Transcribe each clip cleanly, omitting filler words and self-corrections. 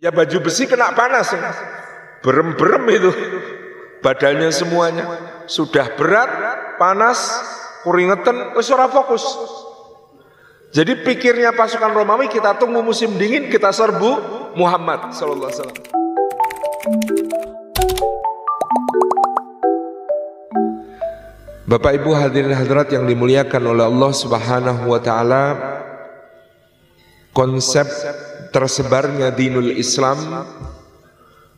Ya baju besi kena panas, berem-berem itu badannya semuanya. Sudah berat, panas, keringetan, wis ora fokus. Jadi pikirnya pasukan Romawi, kita tunggu musim dingin, kita serbu Muhammad sallallahu alaihi wasallam. Bapak Ibu hadirin hadirat yang dimuliakan oleh Allah Subhanahu wa taala, konsep tersebarnya dinul Islam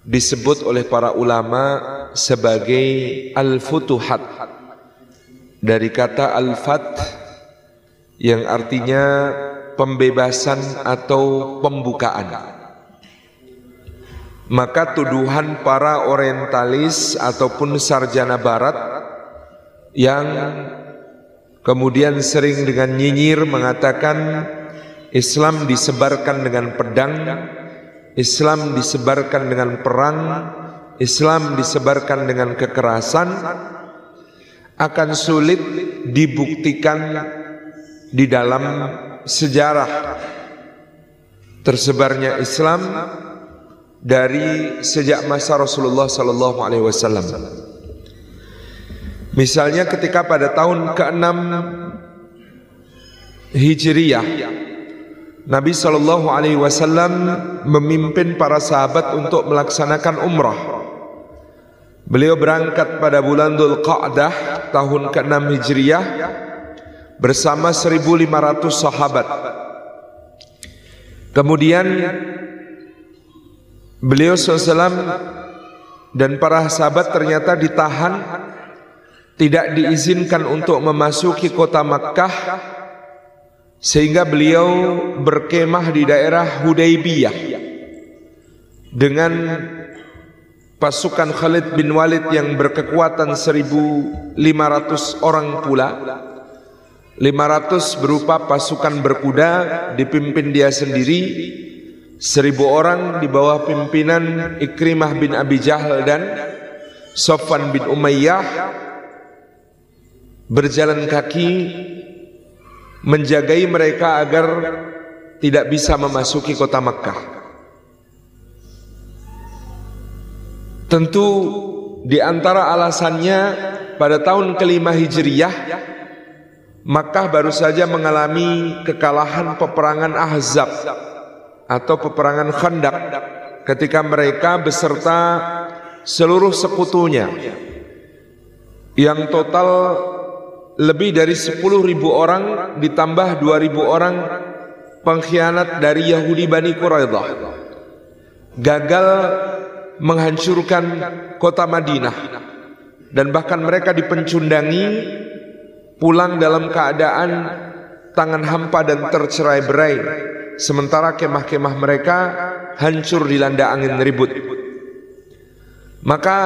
disebut oleh para ulama sebagai al-futuhat, dari kata al-fath yang artinya pembebasan atau pembukaan. Maka tuduhan para orientalis ataupun sarjana barat yang kemudian sering dengan nyinyir mengatakan Islam disebarkan dengan pedang, Islam disebarkan dengan perang, Islam disebarkan dengan kekerasan, akan sulit dibuktikan di dalam sejarah tersebarnya Islam dari sejak masa Rasulullah sallallahu alaihi wasallam. Misalnya ketika pada tahun ke-6 Hijriyah, Nabi sallallahu alaihi wasallam memimpin para sahabat untuk melaksanakan umrah. Beliau berangkat pada bulan Dzulqa'dah tahun ke-6 Hijriyah bersama 1.500 sahabat. Kemudian beliau SAW dan para sahabat ternyata ditahan, tidak diizinkan untuk memasuki kota Makkah, sehingga beliau berkemah di daerah Hudaybiyah dengan pasukan Khalid bin Walid yang berkekuatan 1.500 orang pula. 500 berupa pasukan berkuda dipimpin dia sendiri, 1.000 orang di bawah pimpinan Ikrimah bin Abi Jahal dan Safwan bin Umayyah, berjalan kaki menjagai mereka agar tidak bisa memasuki kota Makkah. Tentu di antara alasannya pada tahun ke-5 Hijriyah Makkah baru saja mengalami kekalahan peperangan Ahzab atau peperangan Khandaq ketika mereka beserta seluruh sekutunya yang total lebih dari 10.000 orang ditambah 2.000 orang pengkhianat dari Yahudi Bani Quraidah gagal menghancurkan kota Madinah, dan bahkan mereka dipencundangi pulang dalam keadaan tangan hampa dan tercerai-berai, sementara kemah-kemah mereka hancur dilanda angin ribut. Maka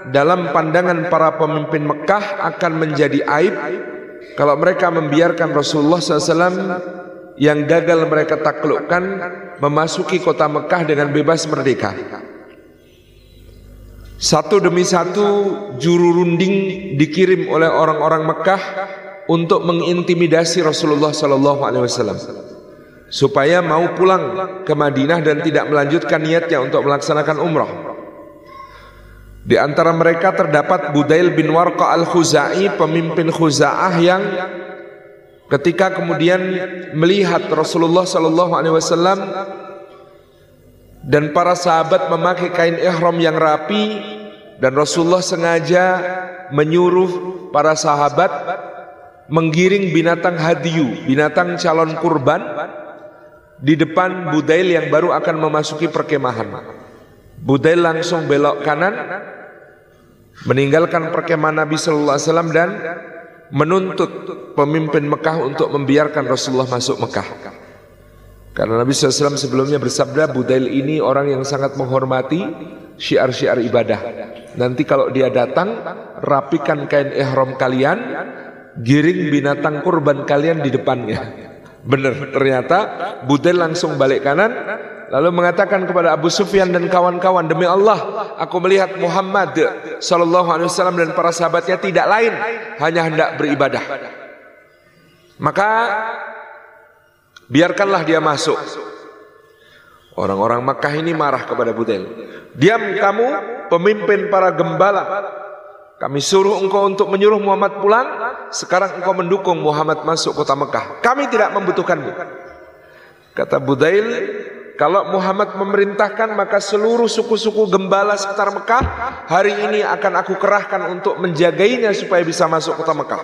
dalam pandangan para pemimpin Mekah akan menjadi aib kalau mereka membiarkan Rasulullah SAW yang gagal mereka taklukkan memasuki kota Mekah dengan bebas merdeka. Satu demi satu juru runding dikirim oleh orang-orang Mekah untuk mengintimidasi Rasulullah SAW supaya mau pulang ke Madinah dan tidak melanjutkan niatnya untuk melaksanakan umrah. Di antara mereka terdapat Budail bin Warqa al-Khuzai, pemimpin Khuza'ah, yang ketika kemudian melihat Rasulullah SAW dan para sahabat memakai kain ihram yang rapi, dan Rasulullah sengaja menyuruh para sahabat menggiring binatang hadiyu, binatang calon kurban, di depan Budail yang baru akan memasuki perkemahan. Budail langsung belok kanan, meninggalkan perkemahan Nabi sallallahu alaihi wasallam dan menuntut pemimpin Mekah untuk membiarkan Rasulullah masuk Mekah. Karena Nabi SAW sebelumnya bersabda, Budail ini orang yang sangat menghormati syiar-syiar ibadah. Nanti kalau dia datang, rapikan kain ihram kalian, giring binatang kurban kalian di depannya. Benar, ternyata Budail langsung balik kanan, lalu mengatakan kepada Abu Sufyan dan kawan-kawan, demi Allah, aku melihat Muhammad SAW dan para sahabatnya tidak lain, hanya hendak beribadah. Maka biarkanlah dia masuk. Orang-orang Makkah ini marah kepada Budail. Diam kamu, pemimpin para gembala. Kami suruh engkau untuk menyuruh Muhammad pulang. Sekarang engkau mendukung Muhammad masuk kota Mekah. Kami tidak membutuhkanmu. Kata Budail, kalau Muhammad memerintahkan, maka seluruh suku-suku gembala sekitar Mekah hari ini akan aku kerahkan untuk menjagainya supaya bisa masuk kota Mekah.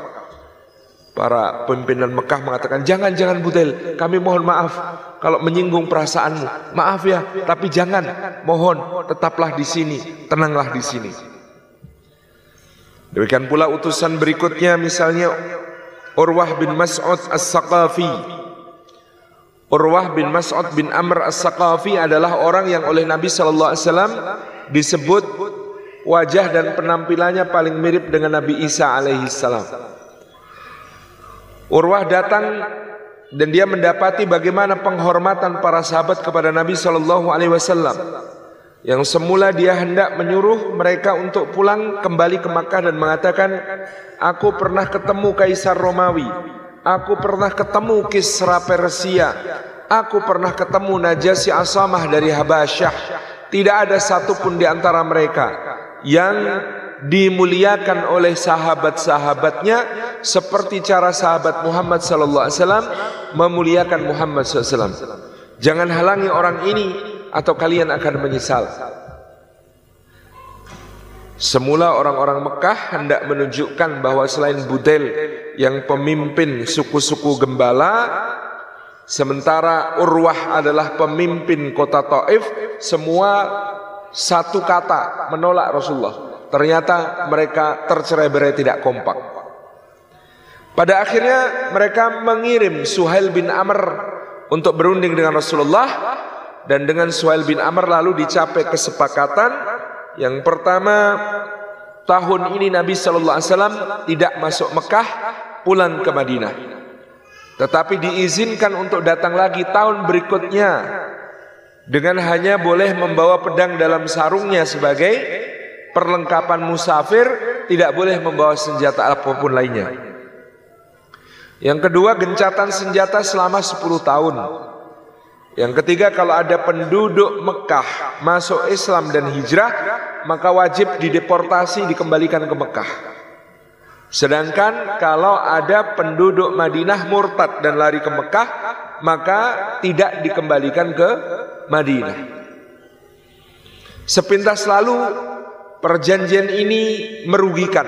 Para pimpinan Mekah mengatakan, jangan Budail, kami mohon maaf kalau menyinggung perasaanmu. Maaf ya, tapi jangan, mohon tetaplah di sini, tenanglah di sini. Demikian pula utusan berikutnya, misalnya Urwah bin Mas'ud As-Saqafi. Urwah bin Mas'ud bin Amr As-Saqafi adalah orang yang oleh Nabi SAW disebut wajah dan penampilannya paling mirip dengan Nabi Isa alaihissalam. Urwah datang dan dia mendapati bagaimana penghormatan para sahabat kepada Nabi SAW. Yang semula dia hendak menyuruh mereka untuk pulang kembali ke Makkah dan mengatakan, aku pernah ketemu Kaisar Romawi, aku pernah ketemu Kisra Persia, aku pernah ketemu Najasyi Asamah dari Habasyah. Tidak ada satupun di antara mereka yang dimuliakan oleh sahabat-sahabatnya seperti cara sahabat Muhammad SAW memuliakan Muhammad SAW. Jangan halangi orang ini atau kalian akan menyesal. Semula orang-orang Mekah hendak menunjukkan bahwa selain Budail yang pemimpin suku-suku gembala, sementara Urwah adalah pemimpin kota Taif, semua satu kata menolak Rasulullah. Ternyata mereka tercerai-berai, tidak kompak. Pada akhirnya mereka mengirim Suhail bin Amr untuk berunding dengan Rasulullah. Dan dengan Suhail bin Amr lalu dicapai kesepakatan. Yang pertama, tahun ini Nabi SAW tidak masuk Mekah, pulang ke Madinah. Tetapi diizinkan untuk datang lagi tahun berikutnya dengan hanya boleh membawa pedang dalam sarungnya sebagai perlengkapan musafir, tidak boleh membawa senjata apapun lainnya. Yang kedua, gencatan senjata selama 10 tahun. Yang ketiga, kalau ada penduduk Mekah masuk Islam dan hijrah, maka wajib dideportasi, dikembalikan ke Mekah. Sedangkan kalau ada penduduk Madinah murtad dan lari ke Mekah, maka tidak dikembalikan ke Madinah. Sepintas lalu perjanjian ini merugikan,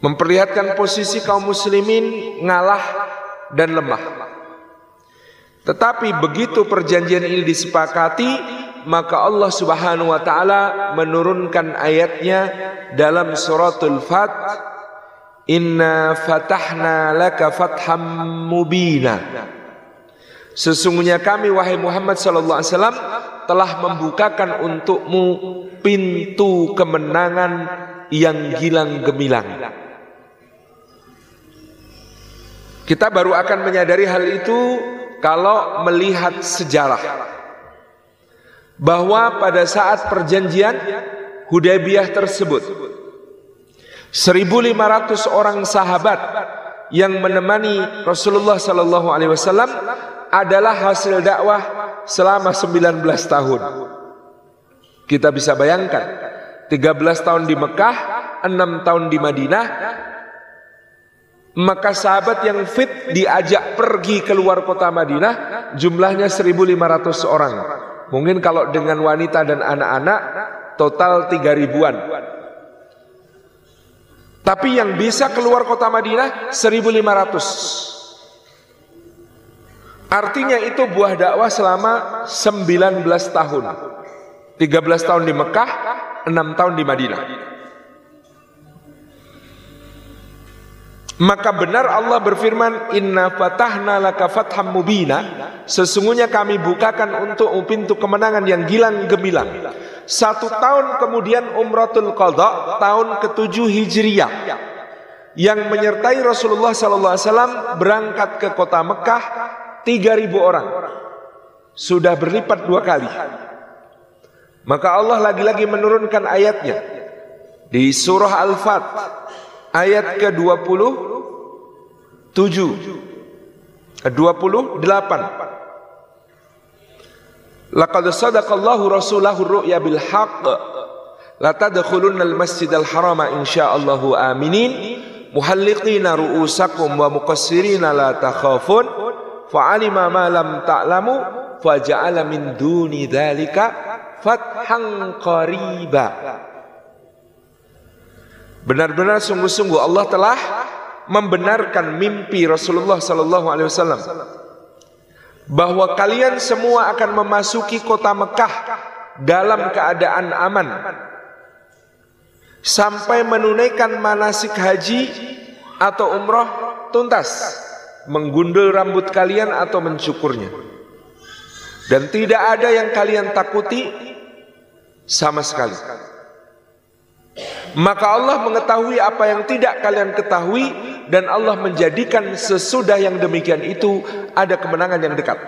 memperlihatkan posisi kaum muslimin ngalah dan lemah. Tetapi begitu perjanjian ini disepakati, maka Allah Subhanahu wa taala menurunkan ayatnya dalam suratul Fath, Inna fatahna laka fatham mubina. Sesungguhnya kami wahai Muhammad sallallahu alaihi wasallam telah membukakan untukmu pintu kemenangan yang gilang gemilang. Kita baru akan menyadari hal itu kalau melihat sejarah, bahwa pada saat perjanjian Hudaybiyah tersebut 1.500 orang sahabat yang menemani Rasulullah SAW adalah hasil dakwah selama 19 tahun. Kita bisa bayangkan, 13 tahun di Mekah, 6 tahun di Madinah. Maka sahabat yang fit diajak pergi keluar kota Madinah jumlahnya 1.500 orang. Mungkin kalau dengan wanita dan anak-anak total 3.000-an. Tapi yang bisa keluar kota Madinah 1.500. Artinya itu buah dakwah selama 19 tahun. 13 tahun di Mekah, 6 tahun di Madinah. Maka benar Allah berfirman, Inna fatahna laka fatham mubina. Sesungguhnya kami bukakan untuk pintu kemenangan yang gilang gemilang. 1 tahun kemudian Umratul Qadha, tahun ke-7 Hijriyah, yang menyertai Rasulullah SAW berangkat ke kota Mekah 3.000 orang. Sudah berlipat 2 kali. Maka Allah lagi-lagi menurunkan ayatnya di surah Al-Fath ayat ke-28. Laqad sadaqallahu rasulahu ru'ya bil haqq la tadkhulunnal masjidal harama insyaallahu aminin muhalliqina ru'usakum wa muqassirina la takhafun fa'alima ma lam ta'lamu faja'ala min duni dzalika fathan qariba. Benar-benar sungguh-sungguh Allah telah membenarkan mimpi Rasulullah sallallahu alaihi wasallam bahwa kalian semua akan memasuki kota Mekah dalam keadaan aman sampai menunaikan manasik haji atau umrah tuntas, menggundul rambut kalian atau mencukurnya, dan tidak ada yang kalian takuti sama sekali. Maka Allah mengetahui apa yang tidak kalian ketahui, dan Allah menjadikan sesudah yang demikian itu ada kemenangan yang dekat.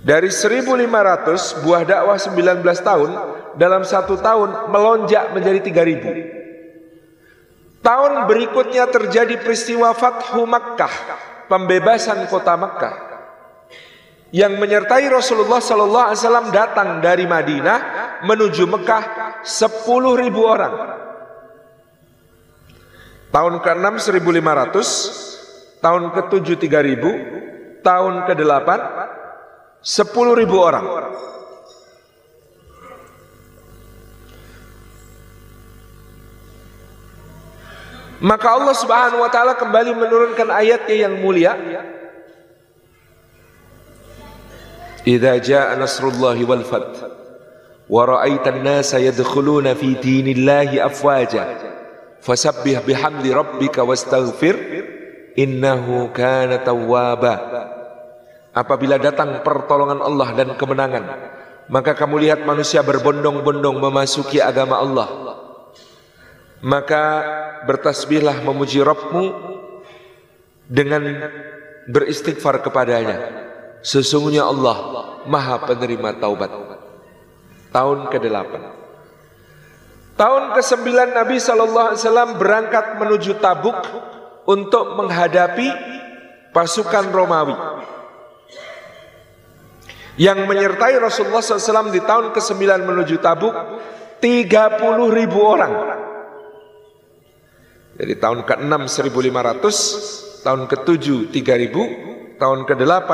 Dari 1.500 buah dakwah 19 tahun, dalam 1 tahun melonjak menjadi 3.000. Tahun berikutnya terjadi peristiwa Fathu Makkah, pembebasan kota Makkah, yang menyertai Rasulullah sallallahu alaihi wasallam datang dari Madinah menuju Mekah 10.000 orang. Tahun ke-6 1.500, tahun ke-7 3.000, tahun ke-8 10.000 orang. Maka Allah Subhanahu wa taala kembali menurunkan ayatnya yang mulia. Idza jaa nasrullahi wal fath wa ra'aitan nasa yadkhuluna fi dinillahi afwaja fasabbih bihamdi rabbika wastaghfir innahu kana tawwaba. Apabila datang pertolongan Allah dan kemenangan, maka kamu lihat manusia berbondong-bondong memasuki agama Allah, maka bertasbihlah memuji Rabbmu dengan beristighfar kepadanya. Sesungguhnya Allah Maha penerima taubat. Tahun ke-8. Tahun ke-9 Nabi SAW berangkat menuju Tabuk untuk menghadapi pasukan Romawi yang menyertai Rasulullah SAW di tahun ke-9 menuju Tabuk 30.000 orang. Jadi tahun ke-6 1.500, tahun ke-7 3.000, tahun ke-8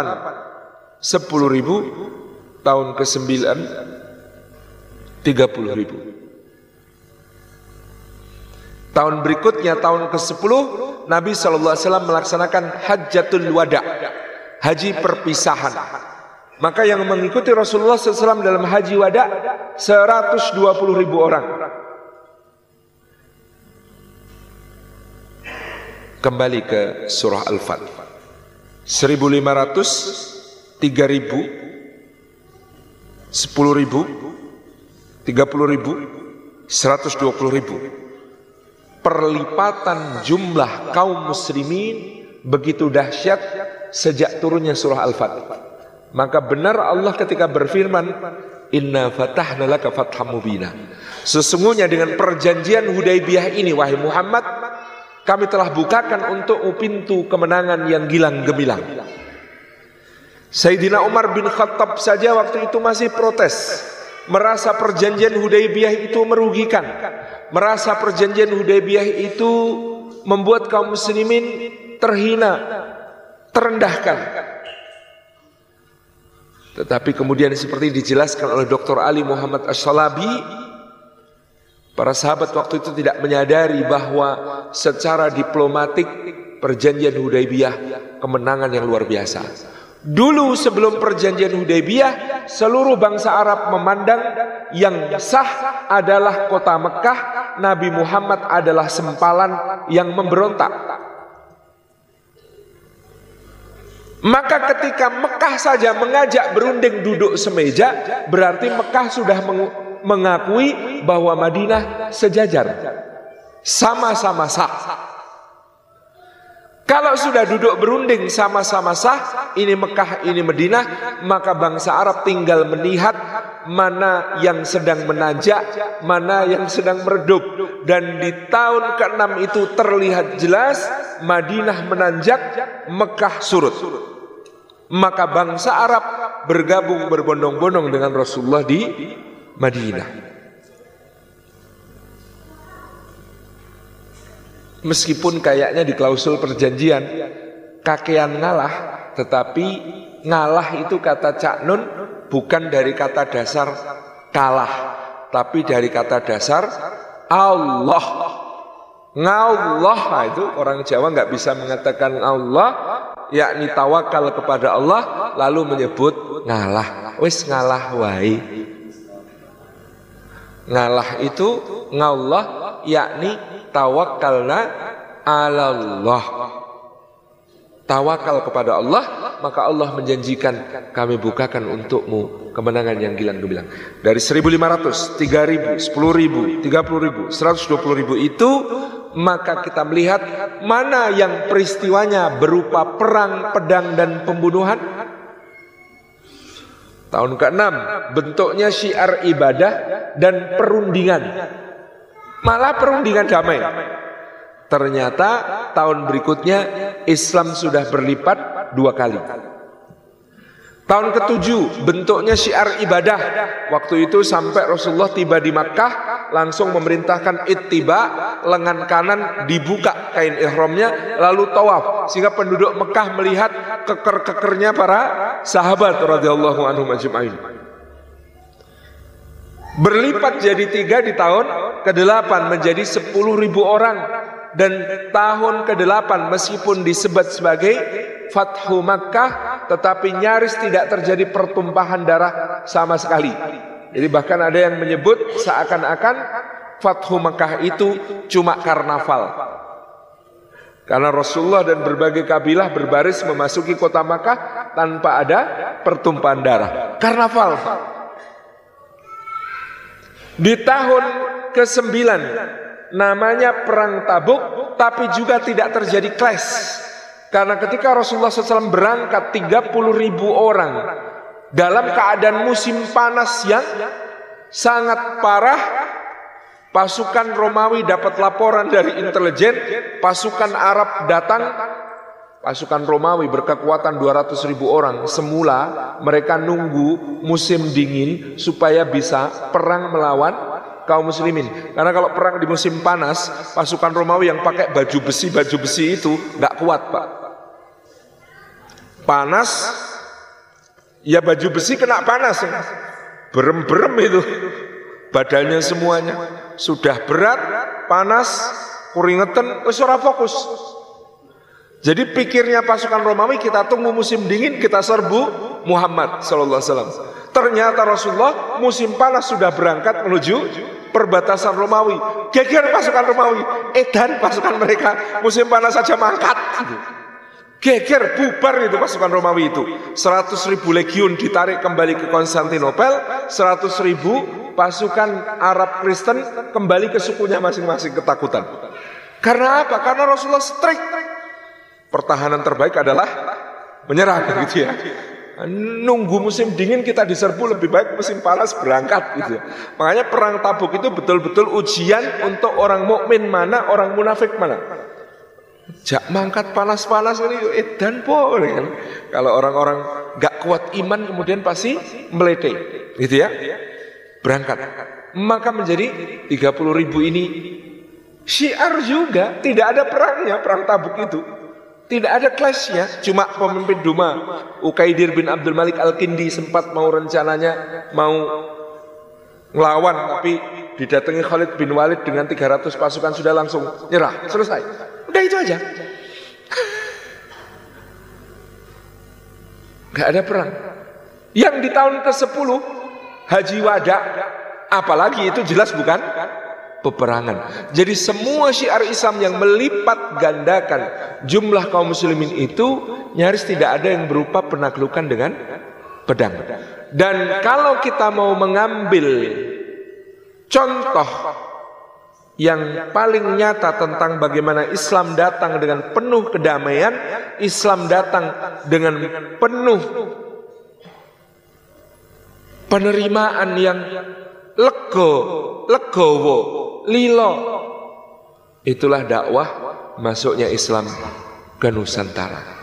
10.000, tahun ke-9 30.000. Tahun berikutnya, tahun ke-10, Nabi SAW melaksanakan Hajjatul Wada, haji perpisahan. Maka yang mengikuti Rasulullah SAW dalam haji wada 120.000 orang. Kembali ke surah Al-Fath. 1.500, 3.000, 10.000, 30.000, 120.000. Perlipatan jumlah kaum muslimin begitu dahsyat sejak turunnya surah Al-Fath. Maka benar Allah ketika berfirman, Inna fatahna laka fatham mubina. Sesungguhnya dengan perjanjian Hudaybiyah ini, wahai Muhammad, kami telah bukakan untukmu pintu kemenangan yang gilang gemilang. Sayyidina Umar bin Khattab saja waktu itu masih protes, merasa perjanjian Hudaybiyah itu merugikan, merasa perjanjian Hudaybiyah itu membuat kaum muslimin terhina, terendahkan. Tetapi kemudian seperti dijelaskan oleh Dr. Ali Muhammad Ash-Shalabi, para sahabat waktu itu tidak menyadari bahwa secara diplomatik perjanjian Hudaybiyah kemenangan yang luar biasa. Dulu sebelum perjanjian Hudaybiyah, seluruh bangsa Arab memandang yang sah adalah kota Mekah, Nabi Muhammad adalah sempalan yang memberontak. Maka ketika Mekah saja mengajak berunding duduk semeja, berarti Mekah sudah mengakui bahwa Madinah sejajar, sama-sama sah. Kalau sudah duduk berunding sama-sama sah, ini Mekah, ini Madinah, maka bangsa Arab tinggal melihat mana yang sedang menanjak, mana yang sedang meredup. Dan di tahun ke-6 itu terlihat jelas Madinah menanjak, Mekah surut. Maka bangsa Arab bergabung berbondong-bondong dengan Rasulullah di Madinah. Meskipun kayaknya di klausul perjanjian kakean ngalah, tetapi ngalah itu kata Cak Nun bukan dari kata dasar kalah, tapi dari kata dasar Allah. Ngallah, nah itu orang Jawa nggak bisa mengatakan Allah, yakni tawakal kepada Allah lalu menyebut ngalah. Wis ngalah wae. Ngalah itu ngallah, yakni tawakkalna ala Allah. Tawakal kepada Allah, maka Allah menjanjikan kami bukakan untukmu kemenangan yang gilang-gemilang. Dari 1.500, 3.000, 10.000, 30.000, 120.000 itu, maka kita melihat mana yang peristiwanya berupa perang, pedang, dan pembunuhan. Tahun ke-6 bentuknya syiar ibadah dan perundingan, malah perundingan damai. Ternyata tahun berikutnya Islam sudah berlipat 2 kali. Tahun ke-7 bentuknya syiar ibadah. Waktu itu sampai Rasulullah tiba di Makkah, langsung memerintahkan ittiba, lengan kanan dibuka kain ihramnya, lalu tawaf, sehingga penduduk Mekah melihat keker-kekernya para sahabat radhiyallahu anhum ajma'in. Berlipat jadi 3 di tahun ke-8 menjadi 10.000 orang. Dan tahun ke-8 meskipun disebut sebagai Fathu Makkah, tetapi nyaris tidak terjadi pertumpahan darah sama sekali. Jadi bahkan ada yang menyebut seakan-akan Fathu Makkah itu cuma karnaval, karena Rasulullah dan berbagai kabilah berbaris memasuki kota Makkah tanpa ada pertumpahan darah. Karnaval. Di tahun ke-9 namanya Perang Tabuk, tapi juga tidak terjadi clash. Karena ketika Rasulullah SAW berangkat 30.000 orang dalam keadaan musim panas yang sangat parah, pasukan Romawi dapat laporan dari intelijen, pasukan Arab datang. Pasukan Romawi berkekuatan 200.000 orang. Semula mereka nunggu musim dingin supaya bisa perang melawan kaum muslimin. Karena kalau perang di musim panas, pasukan Romawi yang pakai baju besi itu nggak kuat, Pak. Panas, ya baju besi kena panas, berem-berem itu badannya semuanya. Sudah berat, panas, keringetan, wis ora fokus. Jadi pikirnya pasukan Romawi, kita tunggu musim dingin, kita serbu Muhammad sallallahu alaihi wasallam. Ternyata Rasulullah musim panas sudah berangkat menuju perbatasan Romawi. Geger pasukan Romawi, edan pasukan mereka, musim panas saja mangkat. Geger, bubar itu pasukan Romawi itu. 100.000 legiun ditarik kembali ke Konstantinopel, 100.000 pasukan Arab Kristen kembali ke sukunya masing-masing ketakutan. Karena apa? Karena Rasulullah strict. Pertahanan terbaik adalah menyerah, gitu ya. Nunggu musim dingin kita diserbu, lebih baik musim panas berangkat, gitu. Makanya perang Tabuk itu betul-betul ujian untuk orang mukmin mana, orang munafik mana. Jak mangkat panas-panas ini edan po, kan? Kalau orang-orang gak kuat iman kemudian pasti melete, gitu ya. Berangkat. Maka menjadi 30.000 ini syiar juga, tidak ada perangnya, perang Tabuk itu. Tidak ada clash-nya, cuma pemimpin Duma Ukaidir bin Abdul Malik Al-Kindi sempat mau rencananya mau ngelawan, tapi didatangi Khalid bin Walid dengan 300 pasukan sudah langsung nyerah, selesai. Udah itu aja. Gak ada perang. Yang di tahun ke-10 Haji Wada, apalagi itu jelas bukan peperangan. Jadi semua syiar Islam yang melipat gandakan jumlah kaum muslimin itu nyaris tidak ada yang berupa penaklukan dengan pedang. Dan kalau kita mau mengambil contoh yang paling nyata tentang bagaimana Islam datang dengan penuh kedamaian, Islam datang dengan penuh penerimaan yang legowo, lilo. Itulah dakwah masuknya Islam ke Nusantara.